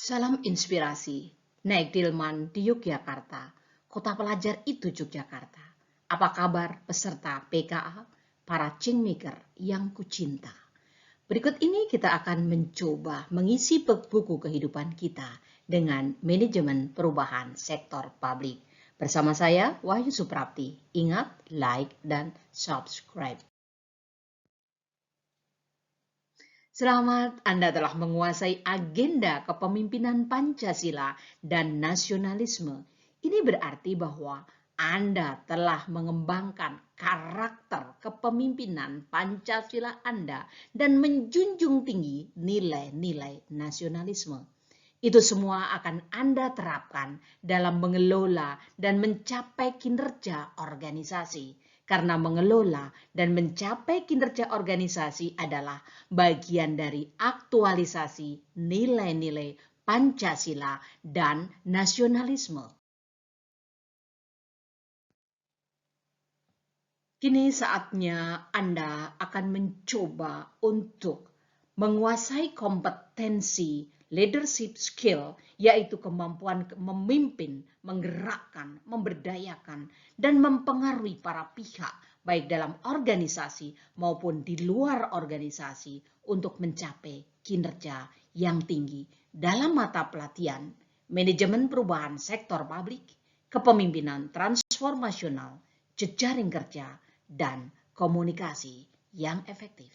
Salam inspirasi, naik Delman di Yogyakarta, kota pelajar itu Yogyakarta. Apa kabar peserta PKA, para kingmaker yang kucinta? Berikut ini kita akan mencoba mengisi buku kehidupan kita dengan manajemen perubahan sektor publik. Bersama saya, Wahyu Suprapti. Ingat, like, dan subscribe. Selamat, Anda telah menguasai agenda kepemimpinan Pancasila dan nasionalisme. Ini berarti bahwa Anda telah mengembangkan karakter kepemimpinan Pancasila Anda dan menjunjung tinggi nilai-nilai nasionalisme. Itu semua akan Anda terapkan dalam mengelola dan mencapai kinerja organisasi. Karena mengelola dan mencapai kinerja organisasi adalah bagian dari aktualisasi nilai-nilai Pancasila dan nasionalisme. Kini saatnya Anda akan mencoba untuk menguasai kompetensi leadership skill, yaitu kemampuan memimpin, menggerakkan, memberdayakan, dan mempengaruhi para pihak, baik dalam organisasi maupun di luar organisasi, untuk mencapai kinerja yang tinggi dalam mata pelatihan manajemen perubahan sektor publik, kepemimpinan transformasional, jejaring kerja, dan komunikasi yang efektif.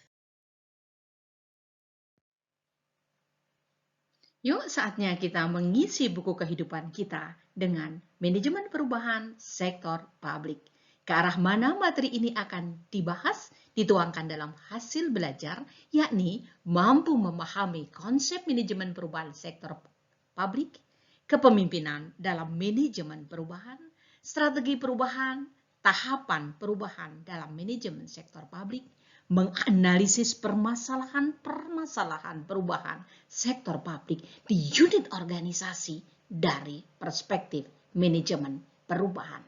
Yuk saatnya kita mengisi buku kehidupan kita dengan manajemen perubahan sektor publik. Ke arah mana materi ini akan dibahas, dituangkan dalam hasil belajar, yakni mampu memahami konsep manajemen perubahan sektor publik, kepemimpinan dalam manajemen perubahan, strategi perubahan, tahapan perubahan dalam manajemen sektor publik, menganalisis permasalahan perubahan sektor publik di unit organisasi dari perspektif manajemen perubahan.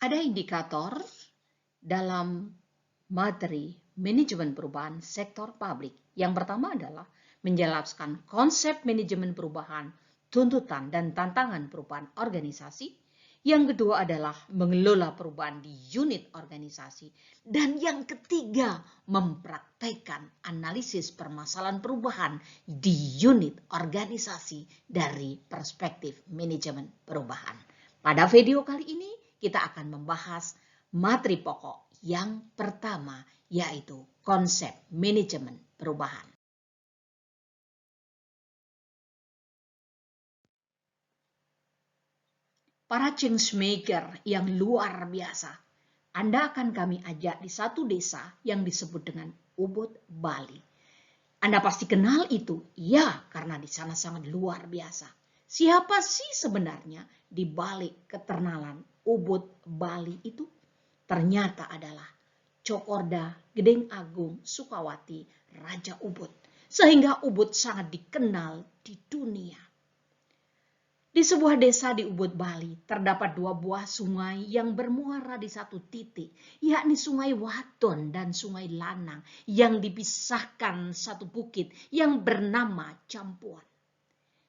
Ada indikator dalam materi manajemen perubahan sektor publik. Yang pertama adalah menjelaskan konsep manajemen perubahan, tuntutan dan tantangan perubahan organisasi. Yang kedua adalah mengelola perubahan di unit organisasi. Dan yang ketiga, mempraktekkan analisis permasalahan perubahan di unit organisasi dari perspektif manajemen perubahan. Pada video kali ini, kita akan membahas materi pokok yang pertama, yaitu konsep manajemen perubahan. Para changemaker yang luar biasa, Anda akan kami ajak di satu desa yang disebut dengan Ubud, Bali. Anda pasti kenal itu, ya, karena di sana sangat luar biasa. Siapa sih sebenarnya di balik keternalan Ubud, Bali itu? Ternyata adalah Cokorda Gedeng Agung Sukawati, Raja Ubud. Sehingga Ubud sangat dikenal di dunia. Di sebuah desa di Ubud, Bali, terdapat dua buah sungai yang bermuara di satu titik, yakni Sungai Waton dan Sungai Lanang, yang dipisahkan satu bukit yang bernama Campuan.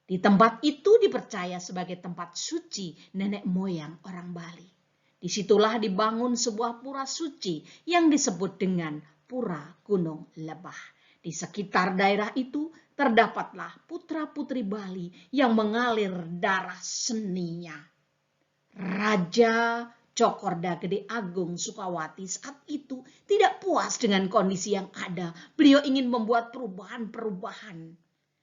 Di tempat itu dipercaya sebagai tempat suci nenek moyang orang Bali. Disitulah dibangun sebuah pura suci yang disebut dengan Pura Gunung Lebah. Di sekitar daerah itu terdapatlah putra-putri Bali yang mengalir darah seninya. Raja Cokorda Gede Agung Sukawati saat itu tidak puas dengan kondisi yang ada. Beliau ingin membuat perubahan-perubahan.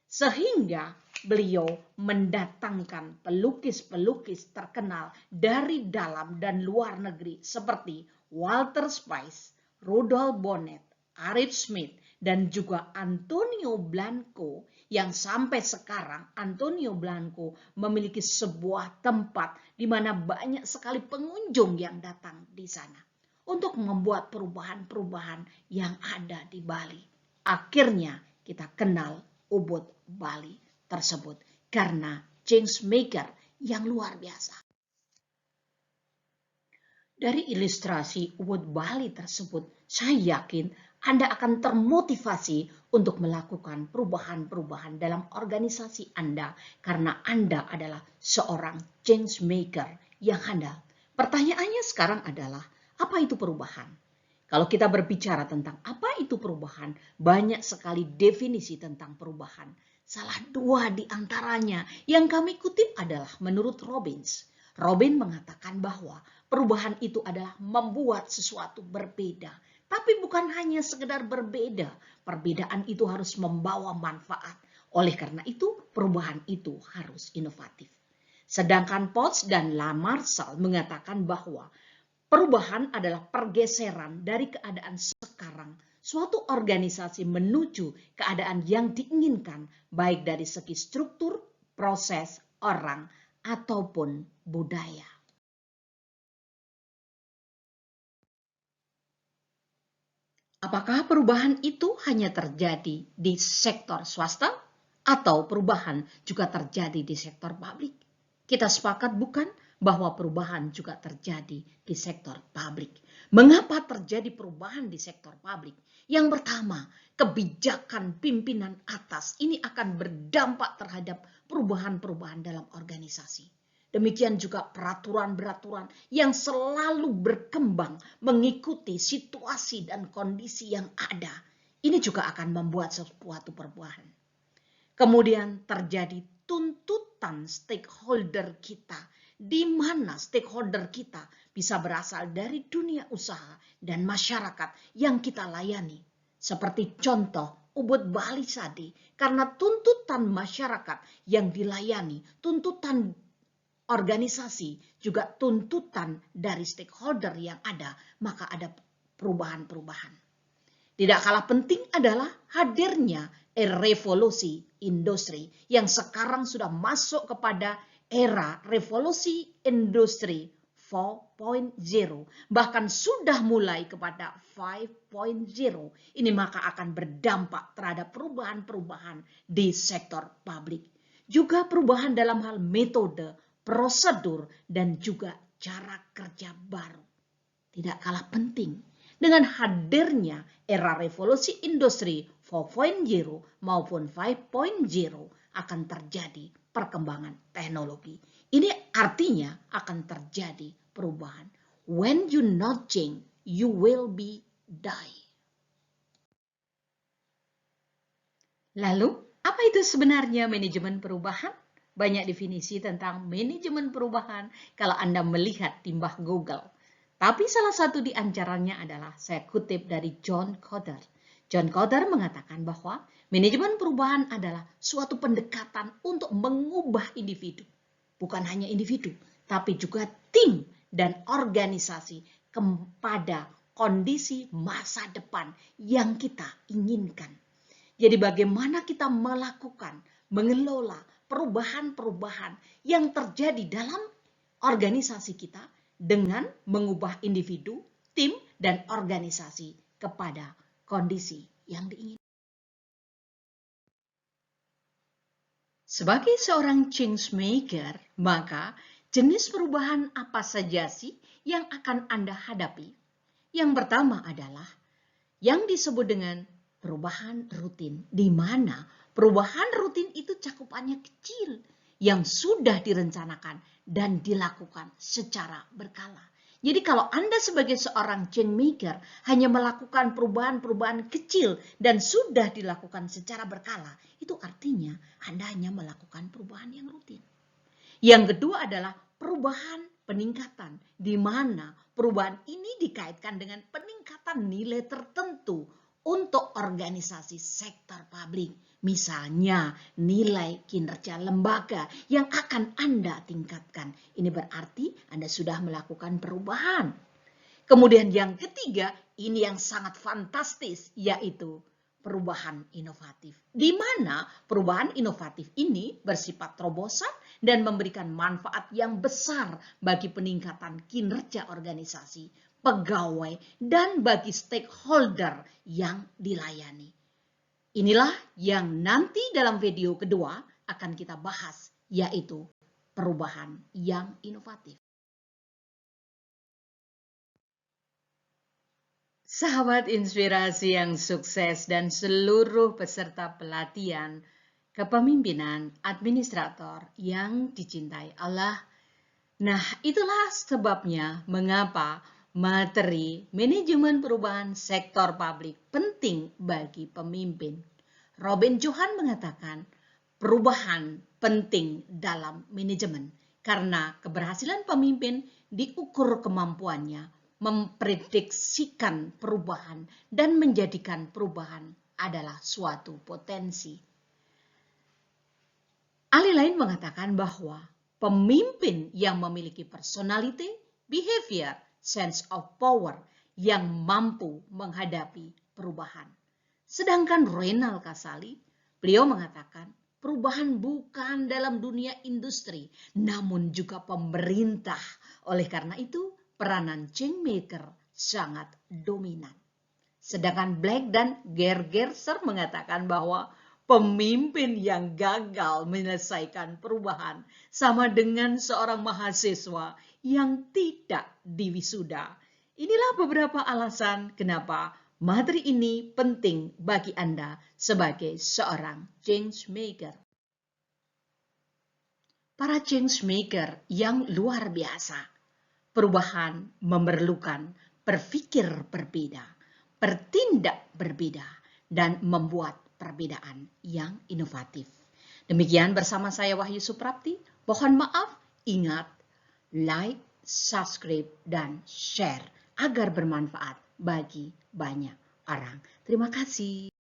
Sehingga beliau mendatangkan pelukis-pelukis terkenal dari dalam dan luar negeri seperti Walter Spice, Rudolf Bonnet, Arif Smith, dan juga Antonio Blanco, yang sampai sekarang Antonio Blanco memiliki sebuah tempat di mana banyak sekali pengunjung yang datang di sana untuk membuat perubahan-perubahan yang ada di Bali. Akhirnya kita kenal Ubud Bali tersebut karena changemaker yang luar biasa. Dari ilustrasi Ubud Bali tersebut, saya yakin Anda akan termotivasi untuk melakukan perubahan-perubahan dalam organisasi Anda karena Anda adalah seorang change maker yang handal. Pertanyaannya sekarang adalah, apa itu perubahan? Kalau kita berbicara tentang apa itu perubahan, banyak sekali definisi tentang perubahan. Salah dua di antaranya yang kami kutip adalah menurut Robbins. Robin mengatakan bahwa perubahan itu adalah membuat sesuatu berbeda. Tapi bukan hanya sekedar berbeda, perbedaan itu harus membawa manfaat. Oleh karena itu, perubahan itu harus inovatif. Sedangkan Potts dan Lamarshall mengatakan bahwa perubahan adalah pergeseran dari keadaan sekarang suatu organisasi menuju keadaan yang diinginkan, baik dari segi struktur, proses, orang, ataupun budaya. Apakah perubahan itu hanya terjadi di sektor swasta atau perubahan juga terjadi di sektor publik? Kita sepakat bukan bahwa perubahan juga terjadi di sektor publik. Mengapa terjadi perubahan di sektor publik? Yang pertama, kebijakan pimpinan atas ini akan berdampak terhadap perubahan-perubahan dalam organisasi. Demikian juga peraturan-peraturan yang selalu berkembang mengikuti situasi dan kondisi yang ada. Ini juga akan membuat sesuatu perubahan. Kemudian terjadi tuntutan stakeholder kita, di mana stakeholder kita bisa berasal dari dunia usaha dan masyarakat yang kita layani. Seperti contoh Ubud Bali tadi, karena tuntutan masyarakat yang dilayani, tuntutan organisasi, juga tuntutan dari stakeholder yang ada, maka ada perubahan-perubahan. Tidak kalah penting adalah hadirnya revolusi industri yang sekarang sudah masuk kepada era revolusi industri 4.0, bahkan sudah mulai kepada 5.0. Ini maka akan berdampak terhadap perubahan-perubahan di sektor publik. Juga perubahan dalam hal metode, prosedur, dan juga cara kerja baru. Tidak kalah penting, dengan hadirnya era revolusi industri 4.0 maupun 5.0 akan terjadi perkembangan teknologi. Ini artinya akan terjadi perubahan. When you not change, you will be die. Lalu, apa itu sebenarnya manajemen perubahan? Banyak definisi tentang manajemen perubahan kalau Anda melihat di mbah Google. Tapi salah satu di antaranya adalah saya kutip dari John Kotter. John Kotter mengatakan bahwa manajemen perubahan adalah suatu pendekatan untuk mengubah individu. Bukan hanya individu, tapi juga tim dan organisasi kepada kondisi masa depan yang kita inginkan. Jadi bagaimana kita melakukan, mengelola perubahan-perubahan yang terjadi dalam organisasi kita dengan mengubah individu, tim, dan organisasi kepada kondisi yang diinginkan. Sebagai seorang change maker, maka jenis perubahan apa saja sih yang akan Anda hadapi? Yang pertama adalah yang disebut dengan perubahan rutin, di mana perubahan rutin itu cakupannya kecil yang sudah direncanakan dan dilakukan secara berkala. Jadi kalau Anda sebagai seorang change maker hanya melakukan perubahan-perubahan kecil dan sudah dilakukan secara berkala, itu artinya Anda hanya melakukan perubahan yang rutin. Yang kedua adalah perubahan peningkatan, di mana perubahan ini dikaitkan dengan peningkatan nilai tertentu untuk organisasi sektor publik. Misalnya nilai kinerja lembaga yang akan Anda tingkatkan. Ini berarti Anda sudah melakukan perubahan. Kemudian yang ketiga, ini yang sangat fantastis, yaitu perubahan inovatif. Di mana perubahan inovatif ini bersifat terobosan dan memberikan manfaat yang besar bagi peningkatan kinerja organisasi, pegawai, dan bagi stakeholder yang dilayani. Inilah yang nanti dalam video kedua akan kita bahas, yaitu perubahan yang inovatif. Sahabat inspirasi yang sukses dan seluruh peserta pelatihan kepemimpinan administrator yang dicintai Allah. Nah, itulah sebabnya mengapa materi manajemen perubahan sektor publik penting bagi pemimpin. Robin Johan mengatakan, perubahan penting dalam manajemen karena keberhasilan pemimpin diukur kemampuannya memprediksikan perubahan dan menjadikan perubahan adalah suatu potensi. Ahli lain mengatakan bahwa pemimpin yang memiliki personality, behavior, sense of power yang mampu menghadapi perubahan. Sedangkan Renal Kasali, beliau mengatakan perubahan bukan dalam dunia industri, namun juga pemerintah. Oleh karena itu, peranan Kingmaker sangat dominan. Sedangkan Black dan Gergerser mengatakan bahwa pemimpin yang gagal menyelesaikan perubahan sama dengan seorang mahasiswa yang tidak diwisuda. Inilah beberapa alasan kenapa materi ini penting bagi Anda sebagai seorang change maker. Para change maker yang luar biasa. Perubahan memerlukan berpikir berbeda, bertindak berbeda, dan membuat perbedaan yang inovatif. Demikian bersama saya Wahyu Suprapti. Mohon maaf, ingat, like, subscribe, dan share agar bermanfaat bagi banyak orang. Terima kasih.